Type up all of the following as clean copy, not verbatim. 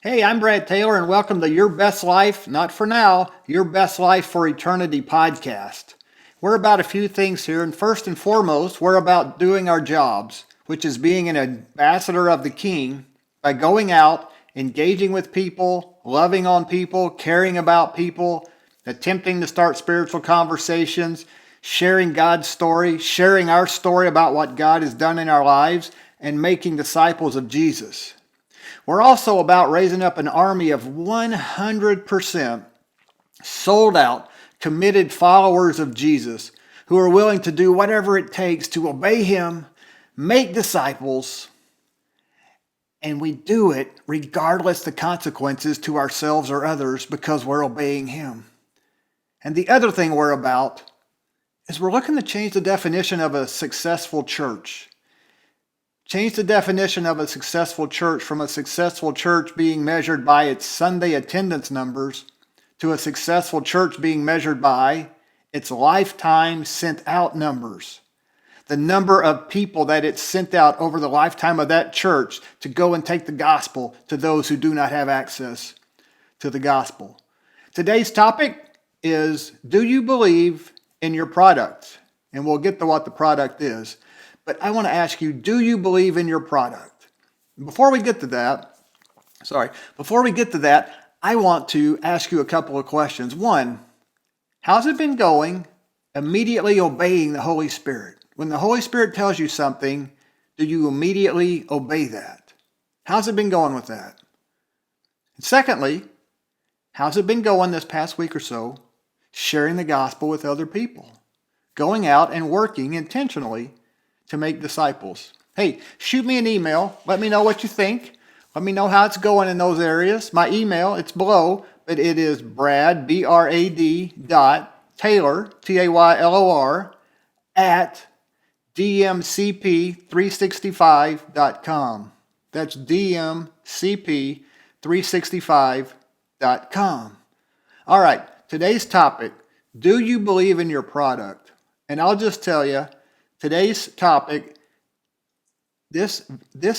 Hey, I'm Brad Taylor, and welcome to Your Best Life, Not For Now, Your Best Life for Eternity podcast. We're about a few things here, and first and foremost, we're about doing our jobs, which is being an ambassador of the King by going out, engaging with people, loving on people, caring about people, attempting to start spiritual conversations, sharing God's story, sharing our story about what God has done in our lives, and making disciples of Jesus. We're also about raising up an army of 100% sold out, committed followers of Jesus who are willing to do whatever it takes to obey Him, make disciples, and we do it regardless of the consequences to ourselves or others because we're obeying Him. And the other thing we're about is we're looking to change the definition of a successful church. Change the definition of a successful church from a successful church being measured by its Sunday attendance numbers to a successful church being measured by its lifetime sent out numbers. The number of people that it's sent out over the lifetime of that church to go and take the gospel to those who do not have access to the gospel. Today's topic is, do you believe in your product? And we'll get to what the product is. But I want to ask you, do you believe in your product? Before we get to that, I want to ask you a couple of questions. One, how's it been going immediately obeying the Holy Spirit? When the Holy Spirit tells you something, do you immediately obey that? How's it been going with that? And secondly, how's it been going this past week or so sharing the gospel with other people? Going out and working intentionally to make disciples. Hey, shoot me an email. Let me know what you think. Let me know how it's going in those areas. My email, it's below, but it is Brad, B-R-A-D Taylor, T-A-Y-L-O-R, at dmcp365.com. That's dmcp365.com. All right, today's topic, do you believe in your product? And I'll just tell you, today's topic, this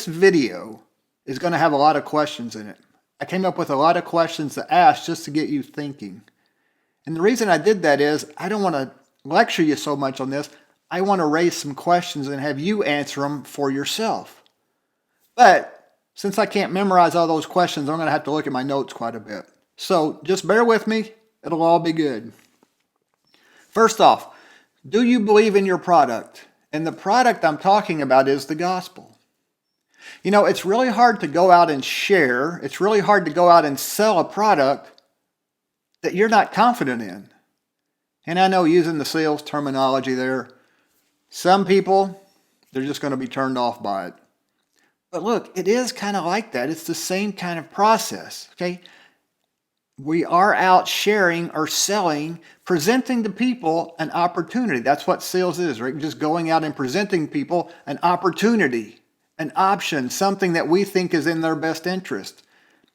video is going to have a lot of questions in it. I came up with a lot of questions to ask just to get you thinking. And the reason I did that is I don't want to lecture you so much on this. I want to raise some questions and have you answer them for yourself. But since I can't memorize all those questions, I'm going to have to look at my notes quite a bit. So just bear with me. It'll all be good. First off, do you believe in your product? And the product I'm talking about is the gospel. You know, it's really hard to go out and share. It's really hard to go out and sell a product that you're not confident in. And I know using the sales terminology there, some people, they're just going to be turned off by it. But look, it is kind of like that. It's the same kind of process, okay? We are out sharing or selling, presenting to people an opportunity. That's what sales is, right? Just going out and presenting people an opportunity, an option, something that we think is in their best interest.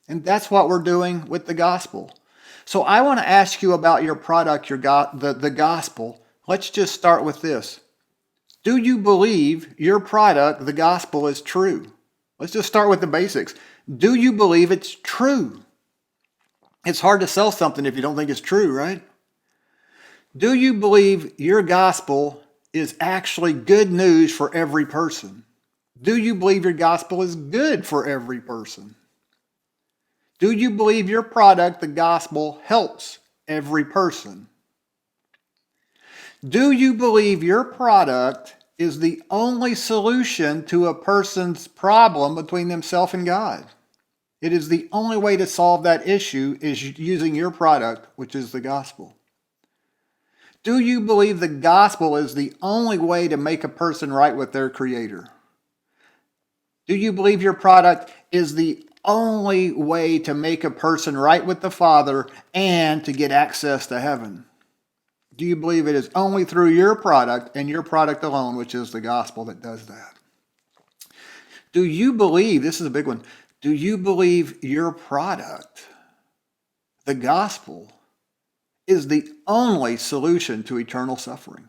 And that's what we're doing with the gospel. So I want to ask you about your product, the gospel. Let's just start with this. Do you believe your product, the gospel, is true? Let's just start with the basics. Do you believe it's true? It's hard to sell something if you don't think it's true, right? Do you believe your gospel is actually good news for every person? Do you believe your gospel is good for every person? Do you believe your product, the gospel, helps every person? Do you believe your product is the only solution to a person's problem between themselves and God? It is the only way to solve that issue is using your product, which is the gospel. Do you believe the gospel is the only way to make a person right with their Creator? Do you believe your product is the only way to make a person right with the Father and to get access to heaven? Do you believe it is only through your product and your product alone, which is the gospel, that does that? Do you believe, this is a big one, do you believe your product, the gospel, is the only solution to eternal suffering?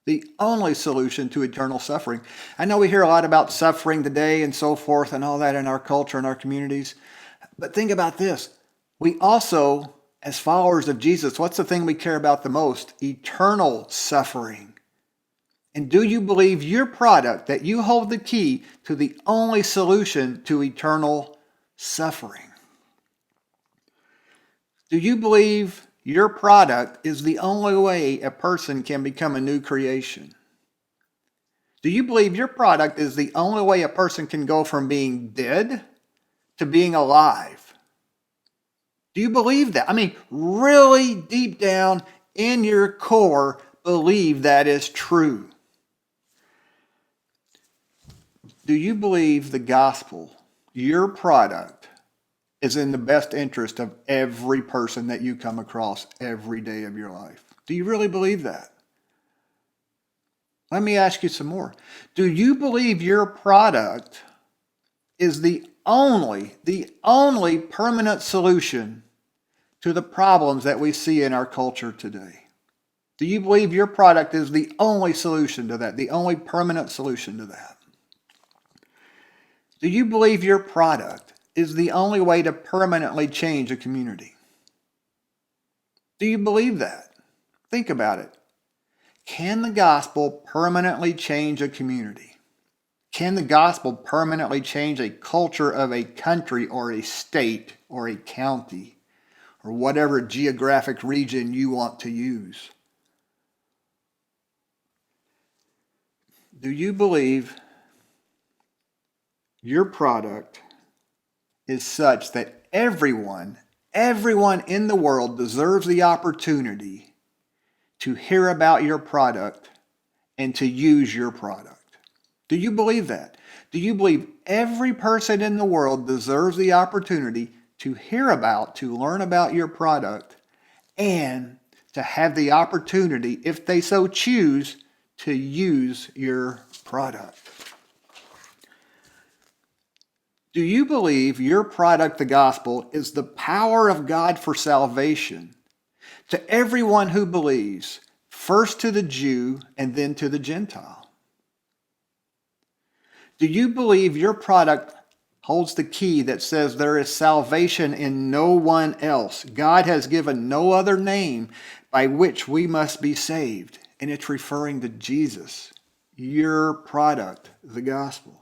The only solution to eternal suffering. I know we hear a lot about suffering today and so forth and all that in our culture and our communities, But think about this. We also, as followers of Jesus, what's the thing we care about the most? Eternal suffering. And do you believe your product, that you hold the key to the only solution to eternal suffering? Do you believe your product is the only way a person can become a new creation? Do you believe your product is the only way a person can go from being dead to being alive? Do you believe that? I mean, really deep down in your core, believe that is true. Do you believe the gospel, your product, is in the best interest of every person that you come across every day of your life? Do you really believe that? Let me ask you some more. Do you believe your product is the only permanent solution to the problems that we see in our culture today? Do you believe your product is the only solution to that, the only permanent solution to that? Do you believe your product is the only way to permanently change a community? Do you believe that? Think about it. Can the gospel permanently change a community? Can the gospel permanently change a culture of a country or a state or a county or whatever geographic region you want to use? Do you believe your product is such that everyone in the world deserves the opportunity to hear about your product and to use your product? Do you believe that? Do you believe every person in the world deserves the opportunity to hear about, to learn about your product, and to have the opportunity, if they so choose, to use your product? Do you believe your product, the gospel, is the power of God for salvation to everyone who believes, first to the Jew and then to the Gentile? Do you believe your product holds the key that says there is salvation in no one else? God has given no other name by which we must be saved, and it's referring to Jesus, your product, the gospel.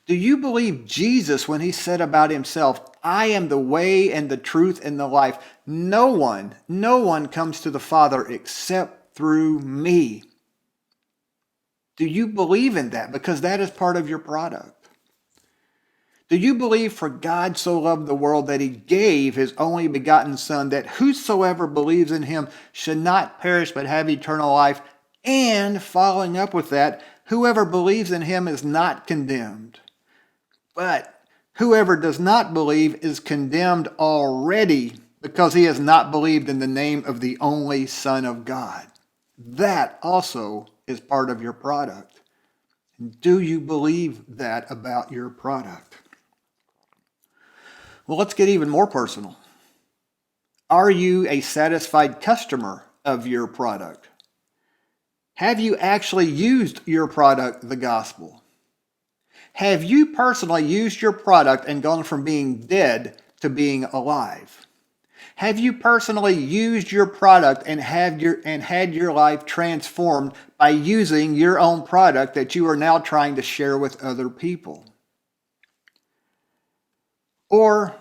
Do you believe Jesus when he said about himself, I am the way and the truth and the life? No one comes to the Father except through me. Do you believe in that? Because that is part of your product. Do you believe for God so loved the world that he gave his only begotten Son, that whosoever believes in him should not perish but have eternal life? And following up with that, whoever believes in him is not condemned. But whoever does not believe is condemned already because he has not believed in the name of the only Son of God. That also is part of your product. Do you believe that about your product? Well, let's get even more personal. Are you a satisfied customer of your product? Have you actually used your product, the gospel? Have you personally used your product and gone from being dead to being alive? Have you personally used your product and had your life transformed by using your own product that you are now trying to share with other people? Or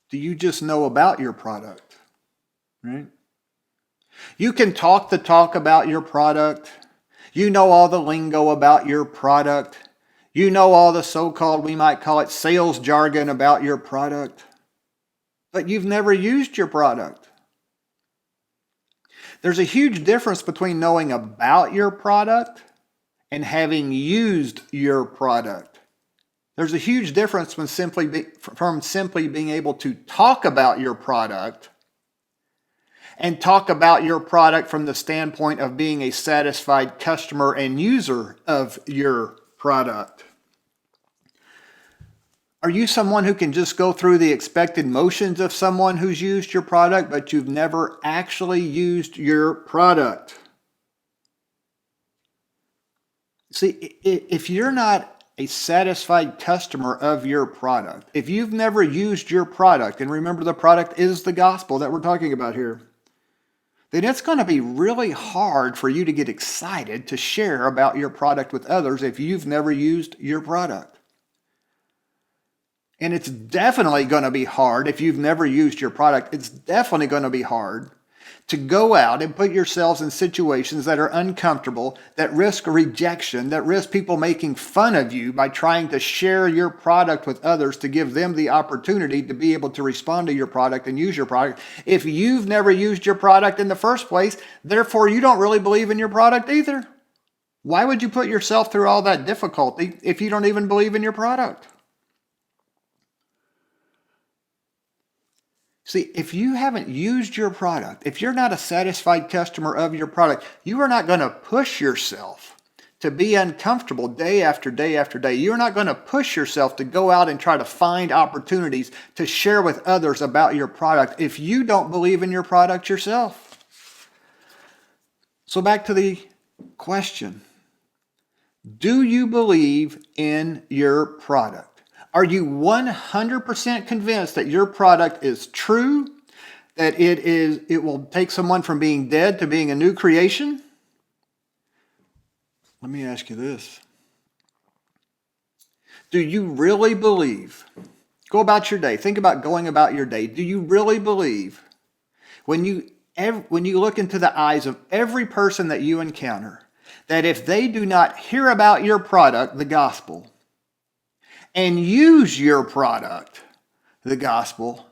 do you just know about your product? Right? You can talk the talk about your product. You know all the lingo about your product. You know all the so-called, we might call it sales jargon about your product. But you've never used your product. There's a huge difference between knowing about your product and having used your product. There's a huge difference from simply being able to talk about your product and talk about your product from the standpoint of being a satisfied customer and user of your product. Are you someone who can just go through the expected motions of someone who's used your product, but you've never actually used your product? See, if you're not a satisfied customer of your product, if you've never used your product, and remember the product is the gospel that we're talking about here, then it's going to be really hard for you to get excited to share about your product with others if you've never used your product. And it's definitely going to be hard if you've never used your product. It's definitely going to be hard to go out and put yourselves in situations that are uncomfortable, that risk rejection, that risk people making fun of you by trying to share your product with others to give them the opportunity to be able to respond to your product and use your product. If you've never used your product in the first place, therefore you don't really believe in your product either. Why would you put yourself through all that difficulty if you don't even believe in your product? See, if you haven't used your product, if you're not a satisfied customer of your product, you are not going to push yourself to be uncomfortable day after day after day. You're not going to push yourself to go out and try to find opportunities to share with others about your product if you don't believe in your product yourself. So back to the question. Do you believe in your product? Are you 100% convinced that your product is true, that it will take someone from being dead to being a new creation? Let me ask you this. Do you really believe? Go about your day. Think about going about your day. Do you really believe when you look into the eyes of every person that you encounter that if they do not hear about your product, the gospel, and use your product, the gospel,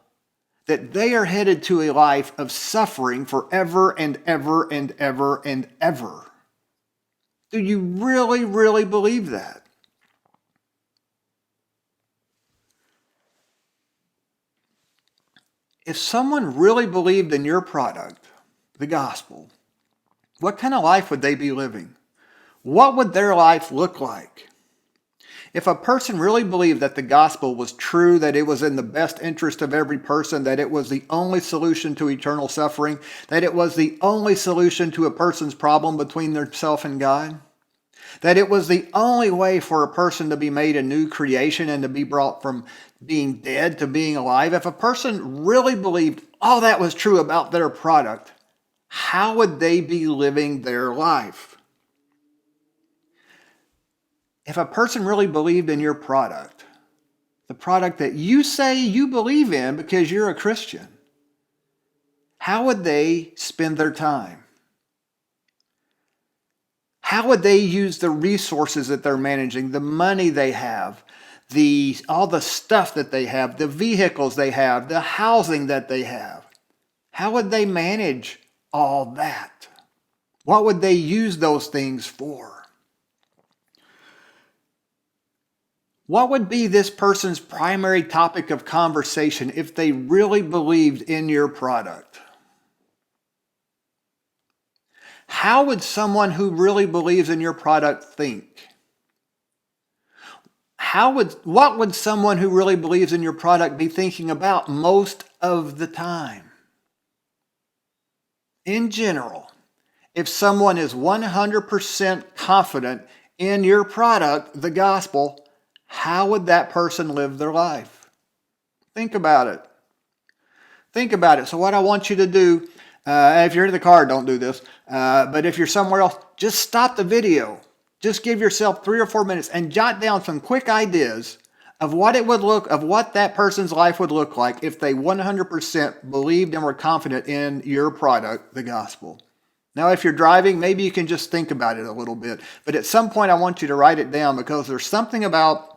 that they are headed to a life of suffering forever and ever and ever and ever? Do you really, really believe that? If someone really believed in your product, the gospel, what kind of life would they be living? What would their life look like? If a person really believed that the gospel was true, that it was in the best interest of every person, that it was the only solution to eternal suffering, that it was the only solution to a person's problem between themselves and God, that it was the only way for a person to be made a new creation and to be brought from being dead to being alive, if a person really believed all that was true about their product, how would they be living their life? If a person really believed in your product, the product that you say you believe in because you're a Christian, how would they spend their time? How would they use the resources that they're managing, the money they have, all the stuff that they have, the vehicles they have, the housing that they have? How would they manage all that? What would they use those things for? What would be this person's primary topic of conversation if they really believed in your product? How would someone who really believes in your product think? What would someone who really believes in your product be thinking about most of the time? In general, if someone is 100% confident in your product, the gospel, how would that person live their life? Think about it. Think about it. So what I want you to do, if you're in the car, don't do this. But if you're somewhere else, just stop the video. Just give yourself 3 or 4 minutes and jot down some quick ideas of what that person's life would look like if they 100% believed and were confident in your product, the gospel. Now, if you're driving, maybe you can just think about it a little bit. But at some point, I want you to write it down because there's something about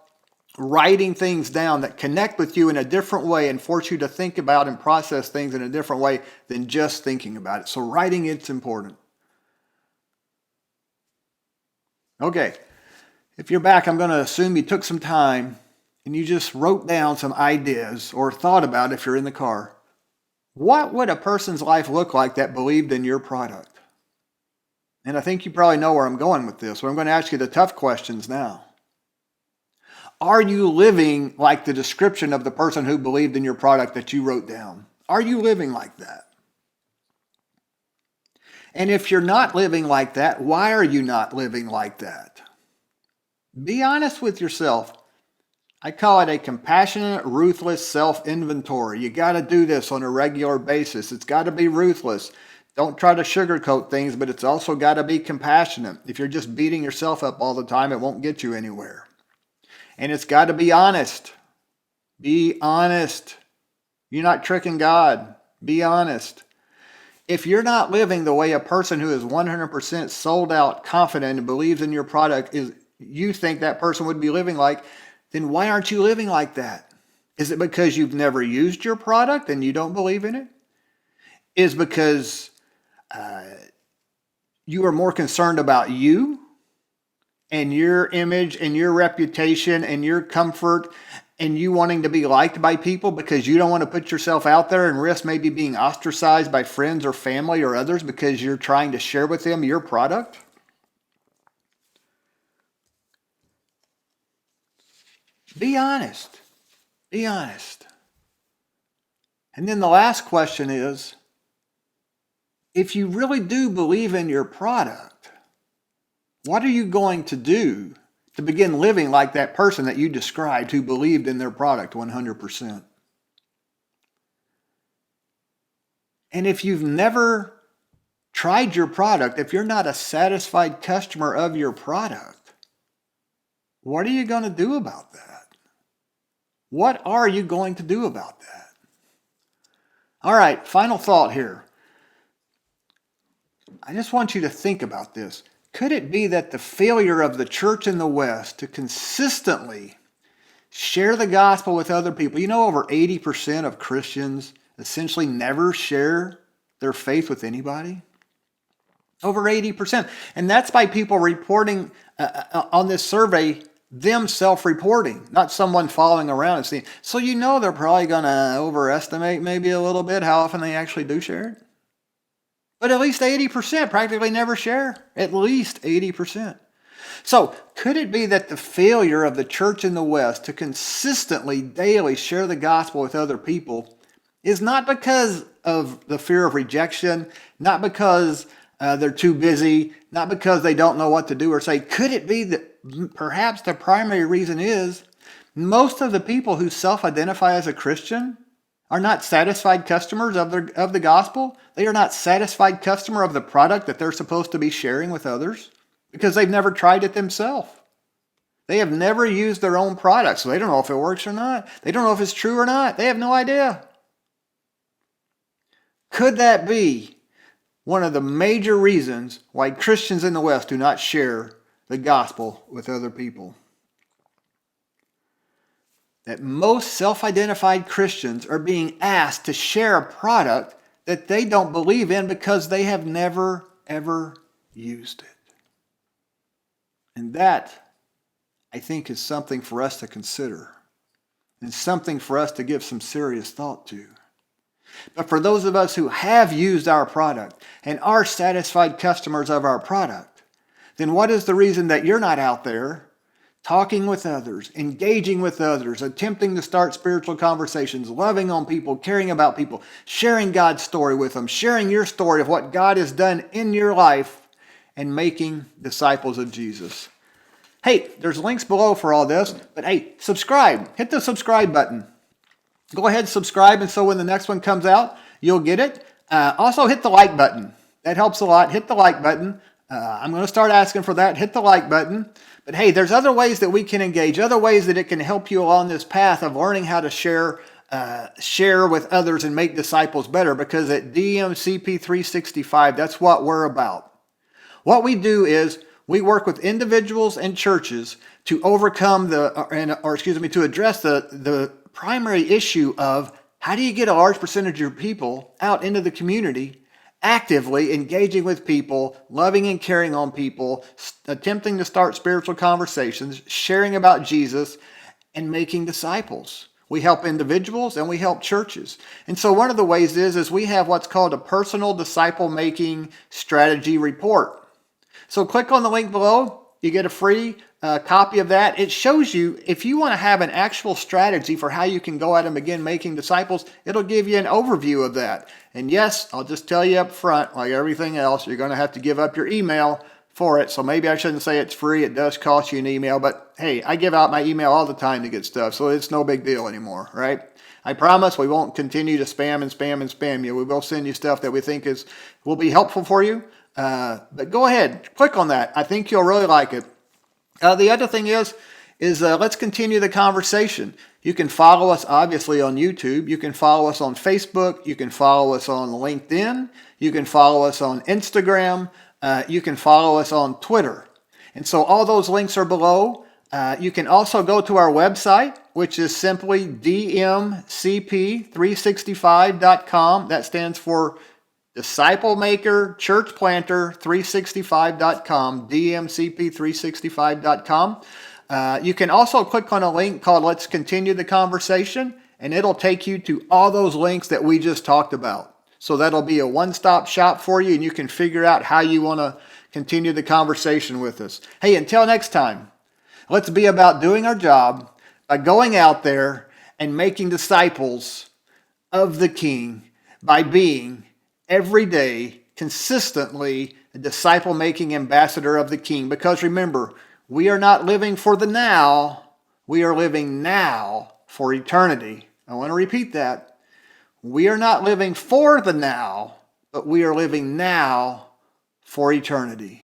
writing things down that connect with you in a different way and force you to think about and process things in a different way than just thinking about it. So writing it's important. Okay, if you're back, I'm going to assume you took some time and you just wrote down some ideas or thought about if you're in the car. What would a person's life look like that believed in your product? And I think you probably know where I'm going with this, but I'm going to ask you the tough questions now. Are you living like the description of the person who believed in your product that you wrote down? Are you living like that? And if you're not living like that, why are you not living like that? Be honest with yourself. I call it a compassionate, ruthless self-inventory. You got to do this on a regular basis. It's got to be ruthless. Don't try to sugarcoat things, but it's also got to be compassionate. If you're just beating yourself up all the time, it won't get you anywhere. And it's got to be honest. Be honest. You're not tricking God. Be honest. If you're not living the way a person who is 100% sold out, confident, and believes in your product is, you think that person would be living like, then why aren't you living like that? Is it because you've never used your product and you don't believe in it? Is because you are more concerned about you and your image and your reputation and your comfort and you wanting to be liked by people because you don't want to put yourself out there and risk maybe being ostracized by friends or family or others because you're trying to share with them your product? Be honest. Be honest. And then the last question is, if you really do believe in your product, what are you going to do to begin living like that person that you described who believed in their product 100%? And if you've never tried your product, if you're not a satisfied customer of your product, what are you going to do about that? What are you going to do about that? All right, final thought here. I just want you to think about this. Could it be that the failure of the church in the West to consistently share the gospel with other people, over 80% of Christians essentially never share their faith with anybody? Over 80%. And that's by people reporting on this survey, them self-reporting, not someone following around and seeing. So they're probably going to overestimate maybe a little bit how often they actually do share it. But at least 80% practically never share. At least 80%. So could it be that the failure of the church in the West to consistently, daily share the gospel with other people is not because of the fear of rejection, not because they're too busy, not because they don't know what to do or say? Could it be that perhaps the primary reason is most of the people who self-identify as a Christian are not satisfied customers of the gospel? They are not satisfied customer of the product that they're supposed to be sharing with others because they've never tried it themselves. They have never used their own product, so they don't know if it works or not. They don't know if it's true or not. They have no idea. Could that be one of the major reasons why Christians in the West do not share the gospel with other people? That most self-identified Christians are being asked to share a product that they don't believe in because they have never, ever used it. And that, I think, is something for us to consider and something for us to give some serious thought to. But for those of us who have used our product and are satisfied customers of our product, then what is the reason that you're not out there talking with others, engaging with others, attempting to start spiritual conversations, loving on people, caring about people, sharing God's story with them, sharing your story of what God has done in your life, and making disciples of Jesus? Hey, there's links below for all this, but hey, subscribe. Hit the subscribe button. Go ahead, subscribe, and so when the next one comes out, you'll get it. Also, hit the like button. That helps a lot. Hit the like button. I'm going to start asking for that. Hit the like button. But hey, there's other ways that we can engage, other ways that it can help you along this path of learning how to share with others and make disciples better, because at DMCP365, that's what we're about. What we do is we work with individuals and churches to overcome to address the primary issue of how do you get a large percentage of your people out into the community, actively engaging with people, loving and caring on people, attempting to start spiritual conversations, sharing about Jesus, and making disciples. We help individuals and we help churches. And so one of the ways is we have what's called a personal disciple-making strategy report. So click on the link below. You get a free copy of that. It shows you, if you want to have an actual strategy for how you can go out and begin making disciples, it'll give you an overview of that. And yes, I'll just tell you up front, like everything else, you're going to have to give up your email for it. So maybe I shouldn't say it's free. It does cost you an email, but hey, I give out my email all the time to get stuff, so it's no big deal anymore, right? I promise we won't continue to spam and spam and spam you. We will send you stuff that we think will be helpful for you. But go ahead, click on that. I think you'll really like it. The other thing is let's continue the conversation. You can follow us obviously on YouTube. You can follow us on Facebook. You can follow us on LinkedIn. You can follow us on Instagram. You can follow us on Twitter. And so all those links are below. You can also go to our website, which is simply dmcp365.com. That stands for Disciple Maker Church Planter 365.com, dmcp365.com. You can also click on a link called Let's Continue the Conversation, and it'll take you to all those links that we just talked about. So that'll be a one-stop shop for you, and you can figure out how you want to continue the conversation with us. Hey, until next time, let's be about doing our job by going out there and making disciples of the King by being every day, consistently, a disciple-making ambassador of the King. Because remember, we are not living for the now, we are living now for eternity. I want to repeat that. We are not living for the now, but we are living now for eternity.